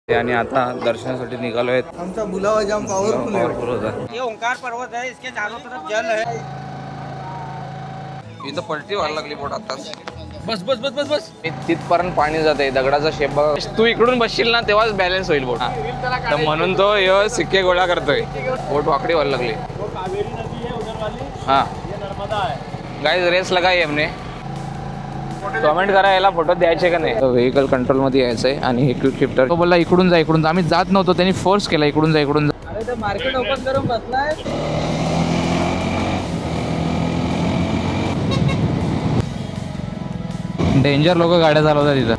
आणि आता दर्शनासाठी निघालो आहेत. आमचा बुलावा जाम पॉवरफुल होता. ये ओंकार पर्वत है, इसके चारों तरफ जल है. इथं पलटी व्हायला लागली बोट आताच. बस बस बस बस बस. तिथपर्यंत पाणी जाते. दगडाचा शेप बघ. तू इकडून बसशील ना तेव्हाच बॅलन्स होईल बोट. तर म्हणून तो सिक्के गोळा करतोय. बोट वाकडी व्हायला लागली. हाँ गाइस रेस लगाई हमने. कमेंट करा याला फोटो द्यायचे का नाही. व्हेकल कंट्रोल मध्ये यायचंय आणि हे क्विक शिफ्टर तो बोलला इकडून जा इकडून जा. आम्ही जात नव्हतो, त्यांनी फोर्स केला इकडून जा इकडून जा. अरे तो मार्केट ओपन करून बसलाय. डेंजर लोक गाड्या चालवतात तिथं.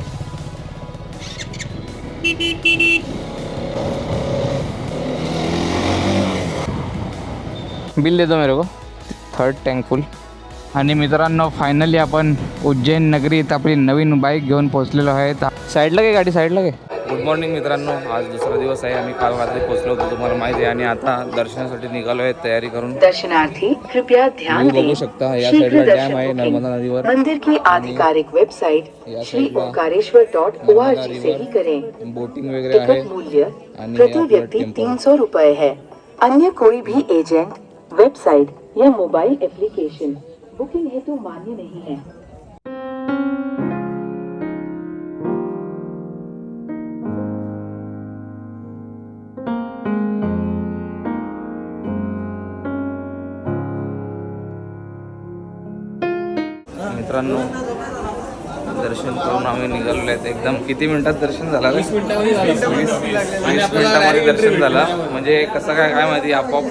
बिल देतो मेरे को. थर्ड टँक फुल. आणि मित्रांनो फायनली आपण उज्जैन नगरीत आपली नवीन बाईक घेऊन पोहोचलेलो आहे. साईडला घे गाडी, साईडला घे. गुड मॉर्निंग मित्रांनो. आज दुसरा दिवस आहे. आम्ही काल रात्री पोहोचलो होतो तुम्हाला माहिती आहे. आणि आता दर्शनासाठी निघालो आहे तयारी करून. दर्शनार्थी कृपया ध्यान दें. बघू शकता या साईडला डॅम आहे नर्मदा नदीवर. मंदिर की आधिकारिक वेबसाइट श्री ओंकारेश्वर.org से ही करें. बोटिंग वगैरे आहे. टिकट मूल्य आणि प्रति व्यक्ति 300 रुपए है. अन्य कोई भी एजेंट, वेबसाइट या मोबाइल एप्लीकेशन बुकिंग हेतु मान्य नहीं है. मित्रांनो दर्शन करून आम्ही निघालेलो आहेत. एकदम किती मिनिटात दर्शन झालं? 20 मिनिटामध्ये दर्शन झालं. म्हणजे कसं काय माहिती, आपोआप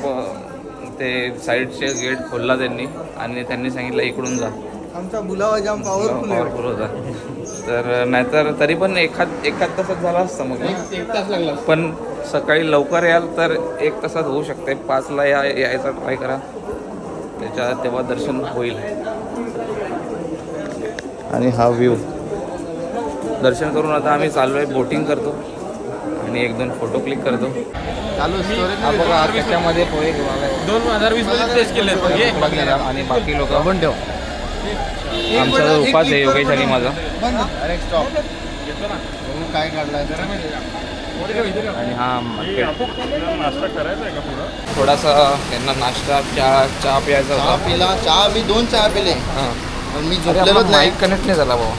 ते साईडचे गेट खोलला त्यांनी आणि त्यांनी सांगितलं इकडून जा. आमचा बुलावा जाम पॉवरफुल होता. तर नाहीतर तरी पण एखाद तासात झाला असतं. मग 1 तास लागला. पण सकाळी लवकर याल तर 1 तासात होऊ शकते. 5ला यायचा ट्राय करा, तेव्हा दर्शन होईल. आणि हा व्ह्यू दर्शन करून आता आम्ही चाललो आहे. बोटिंग करतो आणि 1-2 फोटो क्लिक करतो. हा बघा त्याच्यामध्ये पोहे 2020 मध्ये टेस्ट केले आणि बाकी लोक पण ठेव. आमचा जो उपास आहे योगेश आणि माझा. काय काढलाय आणि हा थोडासा त्यांना नाश्ता चहा प्यायचा होता. पिला चहा. मी 2 चहा पिले. हां पण मी झोपलेलोच नाही. माईक कनेक्ट नाही झाला भाऊ.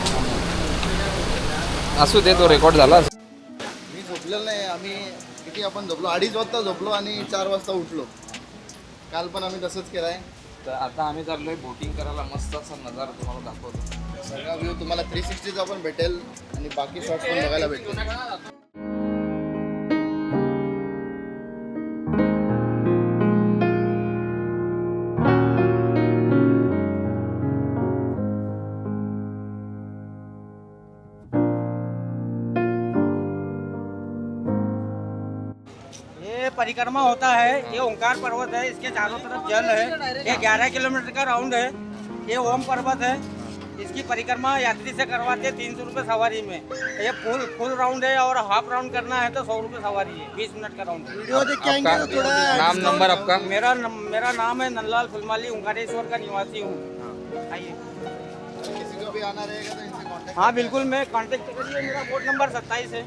असू दे, तो रेकॉर्ड झाला. मी झोपलेलो नाही. आम्ही किती आपण झोपलो 2:30 वाजता झोपलो आणि 4 वाजता उठलो. काल पण आम्ही तसंच केलंय. तर आता आम्ही चाललोय बोटिंग करायला. मस्त असा नजारा तुम्हाला दाखवतो. सगळा व्ह्यू तुम्हाला 360चा पण भेटेल आणि बाकी शॉट्स पण बघायला भेटेल. परिक्रमा होता है. ये ओंकार पर्वत है, इसके चारों तरफ जल है. ये 11 किलोमीटर का राउंड है. ये ओम पर्वत है. इसकी परिक्रमा यात्री से करवाते हैं 300 रुपये सवारी में. ये फुल राउंड है और हाफ राउंड करना है तो 100 रुपये सवारी है. 20 मिनट का राउंड है. वीडियो देख के आएंगे तो थोड़ा नाम नंबर आपका? मेरा नाम है नंदलाल फुलमाली. ओंकारेश्वर का निवासी हूँ. आइए. किसी को भी आना रहेगा तो इनसे कांटेक्ट. हाँ बिल्कुल, मैं कांटेक्ट करिए. मेरा बोर्ड नंबर 27 है.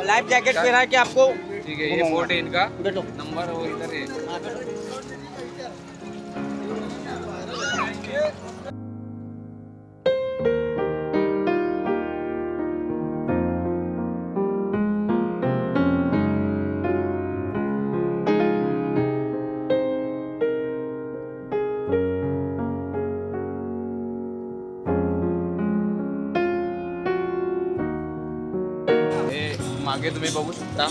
लाइफ जैकेट पहना के आपको. ठीक है, ये बोट है इनका. बैठो. नंबर वो इधर है. हाँ, बैठो. मागे तुम्ही बघू शकता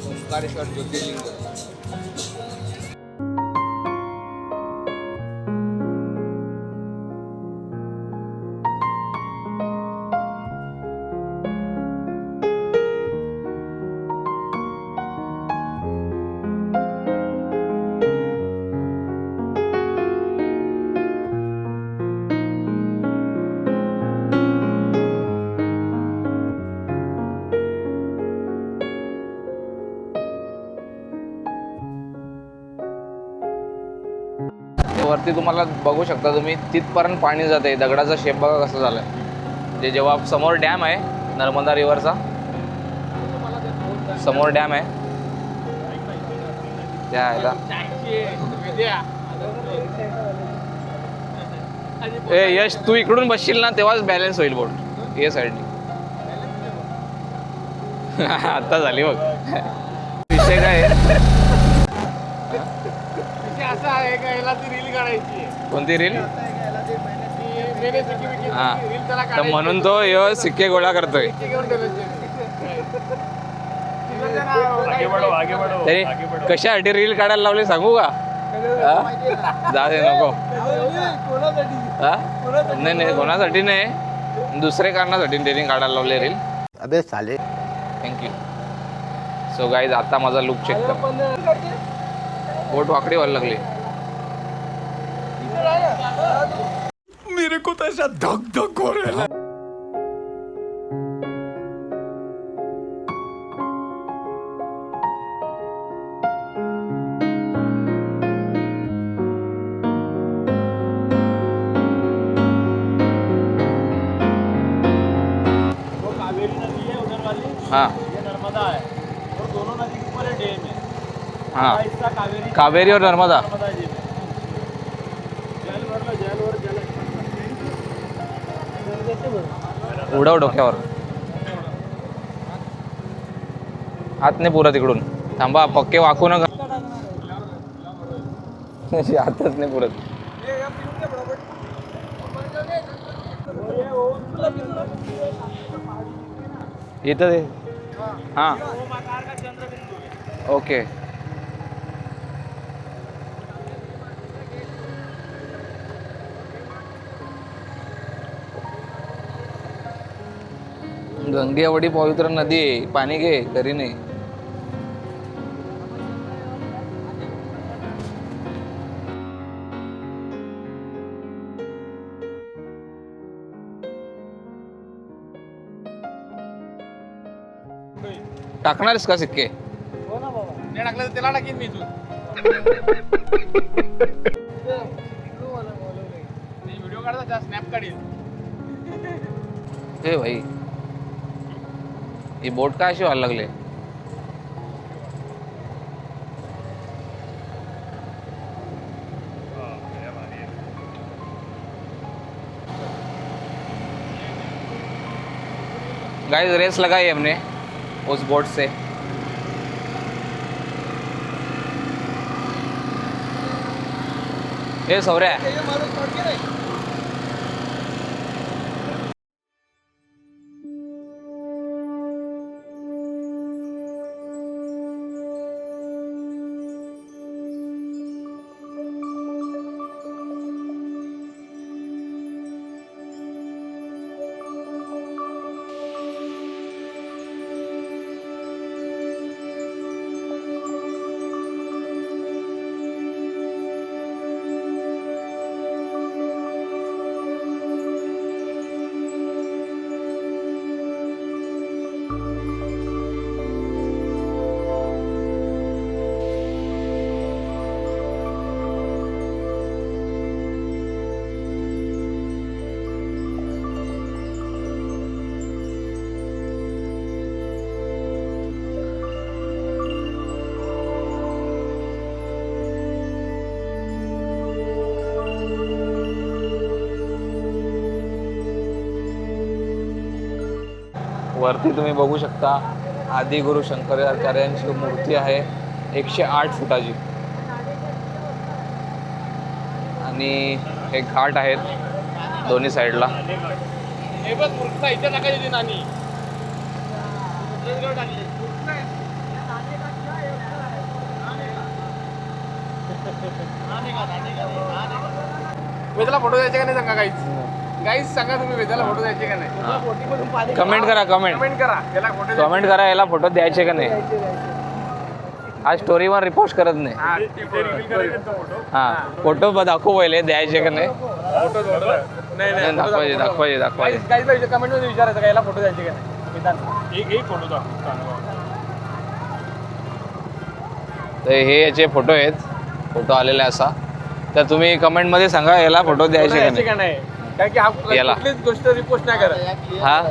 ओंकारेश्वर ज्योतिर्लिंग. वरती तुम्हाला बघू शकता तुम्ही, तिथपर्यंत पाणी जाते. दगडाचा शेप बघा कसा झालाय. जे जेव्हा समोर डॅम आहे नर्मदा रिव्हरचा, समोर डॅम आहे त्या ह्याला. ए यश, तू इकडून बसशील ना तेव्हाच बॅलन्स होईल बोट. ये साईडनी. आता झाली बघ. विषय काय आहे? असं आहे का, याला ती रील काढायची. कोणती रील? हा, तर म्हणून तो य सिक्के गोळा करतोय. तरी कशासाठी रील काढायला लावले सांगू का? जा दे, नको. नाही नाही, कोणासाठी नाही, दुसरे कारणासाठी ट्रेनिंग काढायला लावले रील. अबे साले. थँक्यू. सो गाईज, आता माझा लुक चेक कर. बोट वाकडी व्हायला लागली. मेरे को तो ऐसा धक धक हो रहा है. हाँ ये नर्मदा है और दोनों नदी के ऊपर डैम है. हाँ, हिस्सा कावेरी और नर्मदा. नर्मदा जी में जल भरलं, जल और जल उडव डोक्यावर. हात नाही पुरत इकडून. थांबा, पक्के वाकू नका. हातच नाही पुरत. इथं ते. हां, ओके. गंगे एवढी पवित्र नदी आहे, पाणी घे, घरी नाही. टाकणारस का सिक्के? नाही टाकलं तर त्याला टाकीन मी. तू व्हिडिओ काढता, स्नॅप काढीन. हे भाई, ही बोट काय अशी व्हायला लागले? गाइस, रेस लगाई हमने उस बोट से. ये सौर्या, वरती तुम्ही बघू शकता आदिगुरु शंकराचार्यांची मूर्ती आहे 108 फुटाची. आणि हे घाट आहेत दोन्ही साईडला. हे बघ, मूर्खा इथे टाकायची नानी. वेदाला फोटो द्यायचे का नाही सांगा गाईज सांगा तुम्ही, वेदाला फोटो द्यायचे का नाही? कमेंट करा, कमेंट करा याला फोटो. कमेंट करा, याला फोटो द्यायचे का नाही. आज स्टोरीवर रिपोस्ट करत नाही. हां, फोटो दाखवू पहिले, द्यायचे का नाही. नाही दाखवायचे दाखवायचे दाखवायचे. गाईज कमेंट मध्ये विचारायचं का याला फोटो द्यायचे का नाही. एक फोटो तर हे याचे फोटो आहेत. फोटो आलेला आहे असा. तर तुम्ही कमेंटमध्ये सांगा याला फोटो द्यायचे का नाही. कारण की आपण याला. कुठलीच गोष्ट रिपोस्ट नाही करत. हा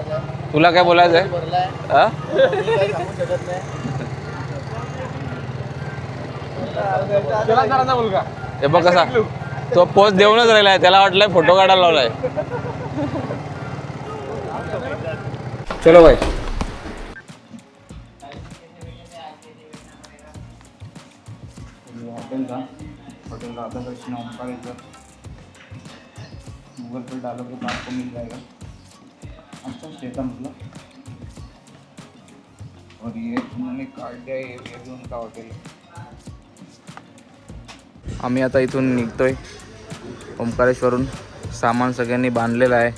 तुला काय बोलायचं आहे भरलाय हा? मी काही सांगू शकत नाही. त्याला करायचा मुलगा हे बघ कसा तो पोस्ट देऊनच राहिलाय त्याला वाटलंय फोटो काढायला लावलाय. चलो भाई होटल राधा कृष्ण ओमकार इधर गूगल पे डालोगे तो आपको मिल जाएगा. अच्छा स्टे था मतलब. और ये उन्होंने कार्ड दिया ये भी उनका हॉटेल है. आम्ही आता इथून निघतोय ओंकारेश्वरून. सामान सगळ्यांनी बांधलेलं आहे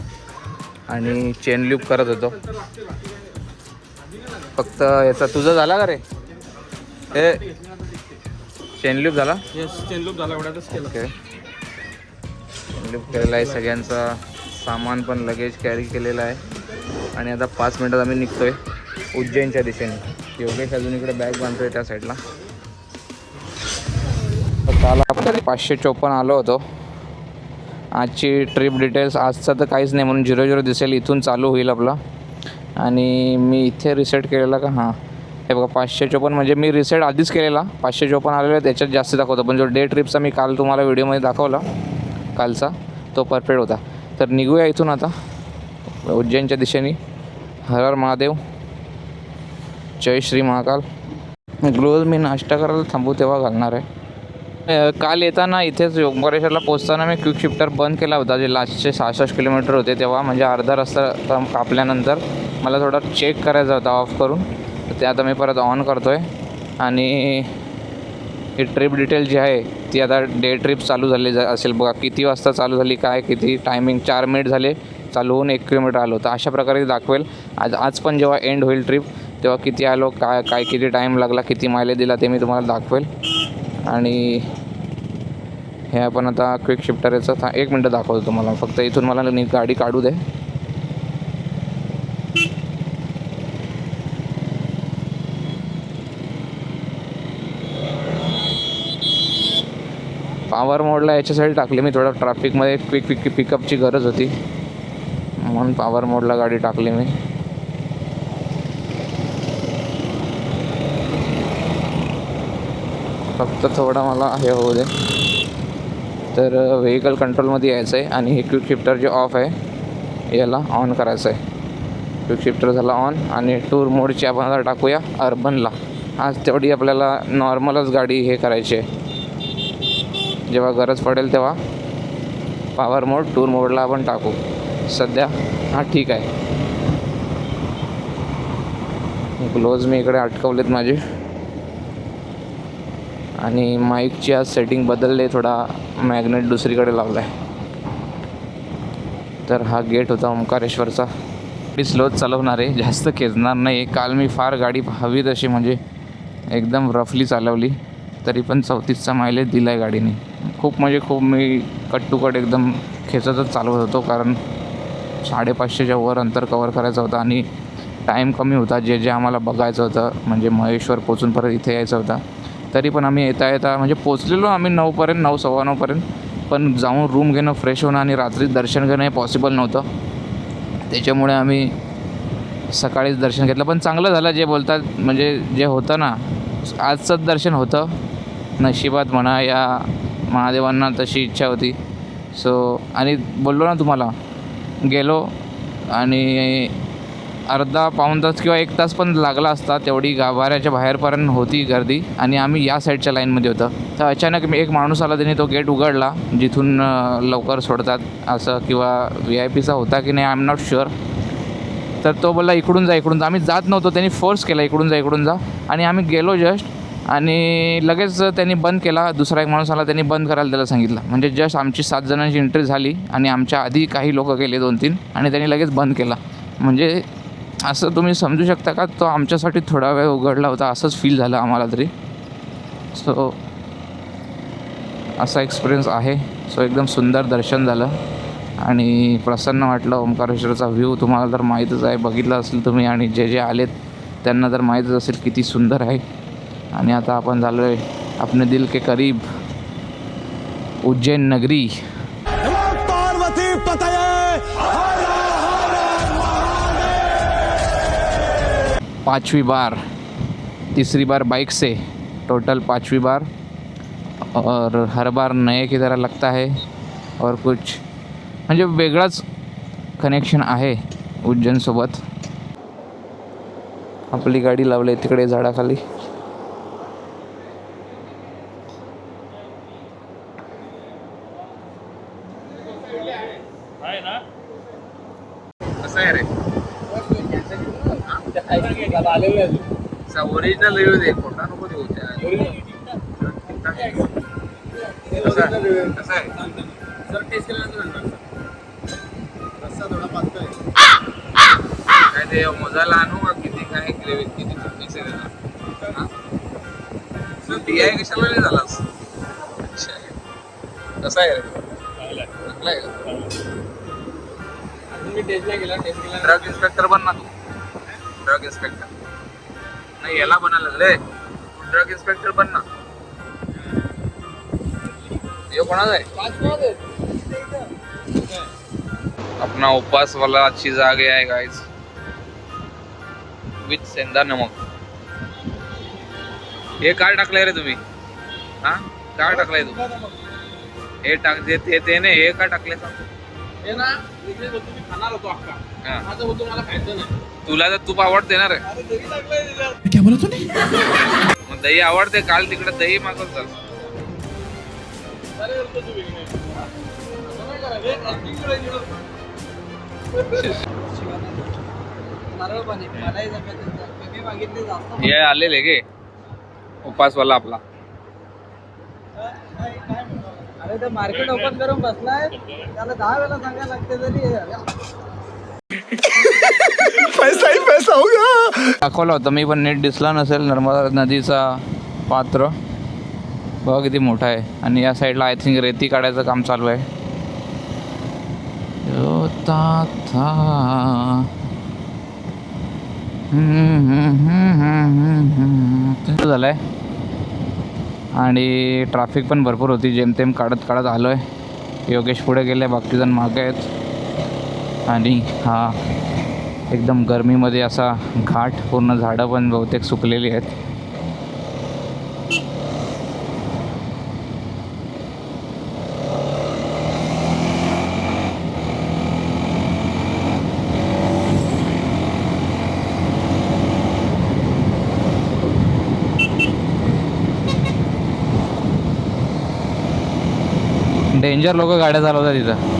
आणि चेन लूप करत होतो. फक्त याचा तुझं झाला का रे हे चेन लूप झाला. चेंडूप झाला एवढ्यातच केलं. ओके चेन लूप केलेला आहे सगळ्यांचा. सामान पण लगेज कॅरी केलेलं आहे आणि आता 5 मिनटात आम्ही निघतोय उज्जैनच्या दिशेने. योगेश अजून इकडे बॅग बांधतोय त्या साईडला. काल आपण 554 आलो होतो. आजची ट्रिप डिटेल्स आजचं तर काहीच नाही म्हणून 00 दिसेल. इथून चालू होईल आपला. आणि मी इथे रिसेट केलेला का हां हे बघा 554 म्हणजे मी रिसेट आधीच केलेला. 554 आलेला त्याच्यात जास्त दाखवतो. पण जो डे ट्रिपचा मी काल तुम्हाला व्हिडिओमध्ये दाखवला कालचा तो परफेक्ट होता. तर निघूया इथून आता उज्जैनच्या दिशेने. हर हर महादेव जय श्री महाकाल. ग्लोव्ज मी नाश्ता करायला थांबू तेव्हा घालणार आहे. काल येताना इथेच ओंकारेश्वरला पोचताना मी क्विक शिफ्टर बंद केला होता. जे लास्टचे 66 किलोमीटर होते तेव्हा म्हणजे अर्धा रस्ता कापल्यानंतर मला थोडा चेक करायचा होता ऑफ करून. तर ते आता मी परत ऑन करतो आहे. आणि ही ट्रिप डिटेल जी आहे ती आता डे ट्रिप चालू झाली असेल बघा. किती वाजता चालू झाली काय किती टायमिंग 4 मिनिट झाले चालू होऊन 1 किलोमीटर आलो. तर अशा प्रकारे दाखवेल. आज पण जेव्हा एंड होईल ट्रिप तेव्हा किती आलो काय किती टाईम लागला किती मायलेज दिला ते मी तुम्हाला दाखवेल. आणि हे आपण आता क्विक शिफ्टर याचं 1 मिनटं दाखवतो तुम्हाला. फक्त इथून मला गाडी काढू दे. पॉवर मोडला याच्यासाठी टाकली मी. थोडं ट्रॅफिकमध्ये क्विक पिकअपची गरज होती म्हणून पॉवर मोडला गाडी टाकली मी. फक्त थोडा मला हे होऊ दे. तर व्हेकल कंट्रोलमध्ये यायचं आहे आणि हे क्विक शिफ्टर जे ऑफ आहे याला ऑन करायचं आहे. क्विक शिफ्टर झाला ऑन आणि टूर मोडची आपण आता टाकूया अर्बनला. आज तेवढी आपल्याला नॉर्मलच गाडी हे करायची आहे. जेव्हा गरज पडेल तेव्हा पॉवर मोड टूर मोडला आपण टाकू. सध्या हा ठीक आहे. ग्लोव्ज मी इकडे अटकवलेत माझे आणि माईकची आज सेटिंग बदलले. थोडा मॅग्नेट दुसरीकडे लावला आहे. तर हा गेट होता ओंकारेश्वरचा. गाडी स्लोच चालवणार आहे जास्त खेचणार नाही. काल मी फार गाडी हवी तशी म्हणजे एकदम रफली चालवली तरी पण 34चा मायलेज दिला आहे गाडीने. खूप म्हणजे खूप मी कट टू कट एकदम खेचतच चालवत होतो कारण 550च्या वर अंतर कवर करायचं होतं आणि टाईम कमी होता. जे आम्हाला बघायचं होतं म्हणजे महेश्वर पोचून परत इथे यायचं होतं. तरी पण आम्ही येता म्हणजे पोचलेलो आम्ही 9पर्यंत 9 सव्वा 9पर्यंत. पण जाऊन रूम घेणं फ्रेश होणं आणि रात्री दर्शन घेणं हे पॉसिबल नव्हतं. त्याच्यामुळे आम्ही सकाळीच दर्शन घेतलं. पण चांगलं झालं जे बोलतात म्हणजे जे होतं ना आजचंच दर्शन होतं. नशिबात म्हणा या महादेवांना तशी इच्छा होती. सो आणि बोललो ना तुम्हाला गेलो आणि अर्धा पाऊण तास किंवा 1 तास पण लागला असता. तेवढी गाभाऱ्याच्या बाहेरपर्यंत होती गर्दी आणि आम्ही या साईडच्या लाईनमध्ये होतं. तर अचानक एक माणूस आला त्याने तो गेट उघडला जिथून लवकर सोडतात असं किंवा VIP होता की नाही आय एम नॉट शुअर. तर तो बोलला इकडून जा इकडून जा. आम्ही जात नव्हतो. त्यांनी फोर्स केला इकडून जा आणि आम्ही गेलो जस्ट आणि लगेच त्यांनी बंद केला. दुसरा एक माणूस आला त्यांनी बंद करायला त्याला सांगितलं. म्हणजे जस्ट आमची 7 जणांची एंट्री झाली आणि आमच्या आधी काही लोक गेले 2-3 आणि त्यांनी लगेच बंद केला. म्हणजे असं तुम्ही समजू शकता का तो आमच्यासाठी थोडा वेळ उघडला होता असंच फील झालं आम्हाला तरी. सो असा एक्सपिरियन्स आहे. सो एकदम सुंदर दर्शन झालं आणि प्रसन्न वाटलं. ओंकारेश्वरचा व्ह्यू तुम्हाला तर माहीतच आहे बघितलं असेल तुम्ही आणि जे आलेत त्यांना तर माहीतच असेल किती सुंदर आहे. आणि आता आपण झालो आहे अपने दिल के करीब. उज्जैन नगरी. पार्वती पतये 5वीं बार, तीसरी बार बाइक से, टोटल 5वीं बार. और हर बार नए की तरह लगता है. और कुछ म्हणजे वेगळाच कनेक्शन आहे उज्जैनसोबत. आपली गाडी लावली तिकडे झाडाखाली. कसं आहे रे ओरिजिनल रिव्ह्यू दे, खोटा नको देऊ. कसं आहे सर, टेस्ट केल्यानंतर रस्सा थोडा पातळ आहे. काय ते मोजायला आणू का किती काय ग्रेव्ही किती मिक्स आहे त्याला. सर बिया कशाला नाही झालास. कसा आहे रे, चांगला आहे का? मी टेस्ट नाही केला. ड्रग इन्स्पेक्टर बन ना तू. ड्रग इन्स्पेक्टर नाही, याला बनायला लागले. ड्रग इन्स्पेक्टर बन ना. हे कोणाचा आहे? अपना उपवास वाला चीज आ गया है गाइस, विथ सेंधा नमक. हे काय टाकलंय रे तुम्ही? हा काय टाकलंय तू? हे टाक ते नाही, हे काय टाकलंय सांग. हे ना इथे होतो मी खाणार होतो अख्खा. हा. माझं होतो मला खायचं नाही. तुला तर तूप आवडते ना रे. अरे दही टाकलंय त्याच्यात. क्या बोला तूने? मग दही आवडते. काल तिकडे दही मागवत चाल. अरे करतो तू वेगळे. असं नाही करायचं. हे acting करायची बघ. नारळ पाणी मलाही जमेल. कमी मागितले जास्त. हे आलेले गे उपासवाला आपला. अरे ते मार्केट ओपन करून बसलाय, त्याला 10 वेळा सांगायला लागते तरी पैसा ही पैसा होगा. दाखवला होता मी, पण नीट दिसला नसेल. नर्मदा नदीचा पात्र बघा किती मोठा आहे. आणि या साईडला आय थिंक रेती काढायचं काम चालू आहे. झालंय आणि ट्रॅफिक पण भरपूर होती. जेमतेम काढत काढत आलो आहे. योगेश पुढे गेले, बाकीजण मागे आहेत. आणि हा एकदम गरमीमध्ये असा घाट, पूर्ण झाडं पण बहुतेक सुकलेली आहेत. डेंजर लोक गाड्या चालवतात तिथं.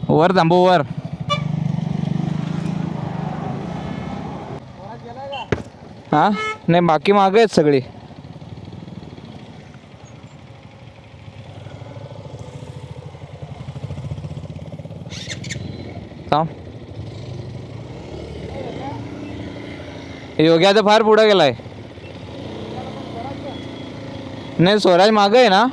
वर थांबू वर. हा नाही, बाकी मागे आहेत सगळी. थांब. योग्या तर फार पुढे गेलाय. नाही, स्वराज मागे आहे ना.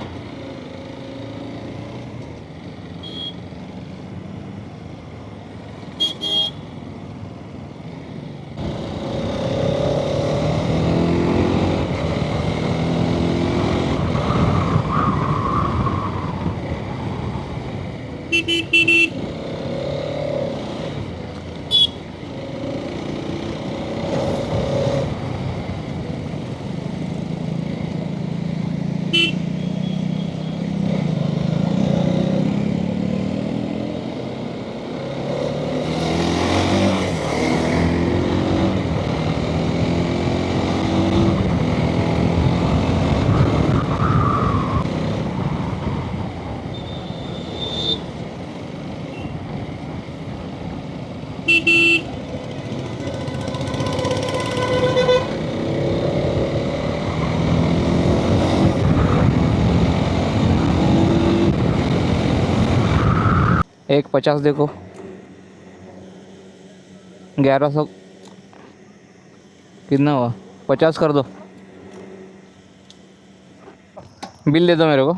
150 देखो, 1100 कितना हुआ, 50 कर दो, बिल दे दो मेरे को।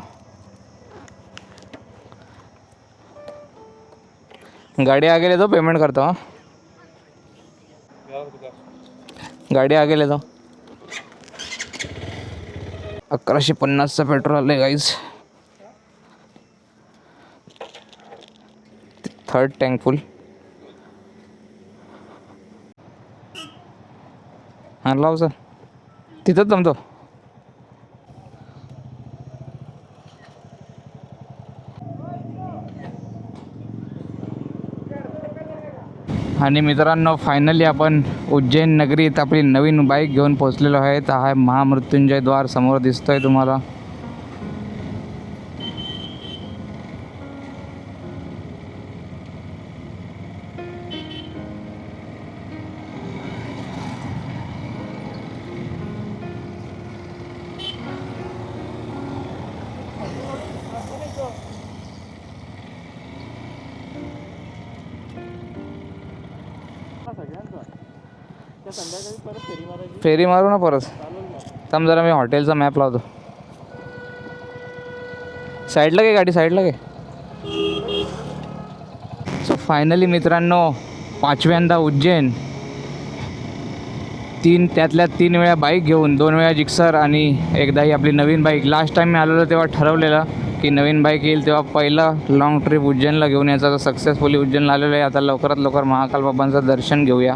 गाड़ी आगे ले दो, पेमेंट करता हूँ। गाडी आगे ले जाओ। 1150चा पेट्रोल आहे गाईज। थर्ड टँक फुल। हां लाव सर, तिथंच थांबतो। आणि मित्रांनो फायनली आपण उज्जैन नगरीत आपली नवीन बाईक घेऊन पोहोचलेलो आहे। हा महामृत्युंजय द्वार समोर दिसतोय तुम्हाला। फेरी मारू ना परत। थांब जरा मी हॉटेलचा मॅप लावतो। साईडला घे गाडी, साईडला घे। सो फायनली मित्रांनो 5व्यांदा उज्जैन, त्यातल्या 3 वेळा बाईक घेऊन, 2 वेळा जिक्सर आणि एकदा ही आपली नवीन बाईक। लास्ट टाइम मी आलेलो तेव्हा ठरवलेलं की नवीन बाईक येईल तेव्हा पहिला लॉंग ट्रिप उज्जैनला घेऊन यायचा। तर सक्सेसफुली उज्जैनला आलेलो आहे। आता लवकरात लवकर महाकाल बाबांचं दर्शन घेऊया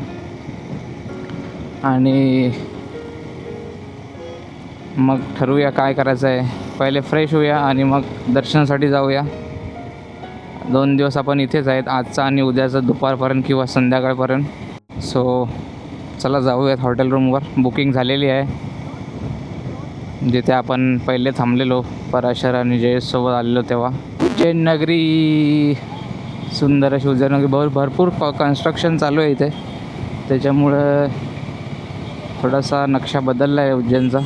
आणि मग ठरवूया काय करायचं आहे। पहिले फ्रेश होऊया आणि मग दर्शनासाठी जाऊया। 2 दिवस आपण इथेच आहेत, आजचा आणि उद्याचं दुपारपर्यंत किंवा संध्याकाळपर्यंत। सो चला जाऊयात हॉटेल रूमवर। बुकिंग झालेली आहे जिथे आपण पहिले थांबलेलो, पराशर आणि जयेशसोबत आलेलो तेव्हा। उज्जैन नगरी, सुंदर अशी उज्जैन नगरी। भरपूर कन्स्ट्रक्शन चालू आहे इथे, त्याच्यामुळं थोडासा नक्षा बदलला आहे उज्जैनचा।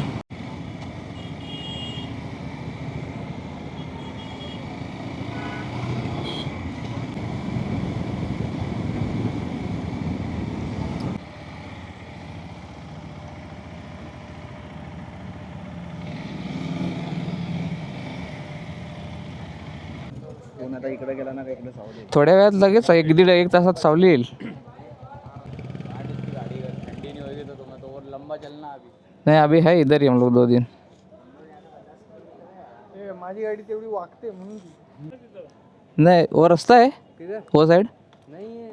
आता इकडे गेला ना का इकडे सावली थोड्या वेळात लगेच 1 तासात सावली येईल। नहीं अभी है इधर ही हम लोग 2 दिन। माझी गाडी तेवढी वागते म्हणून नहीं वो रास्ता है वो साइड नहीं है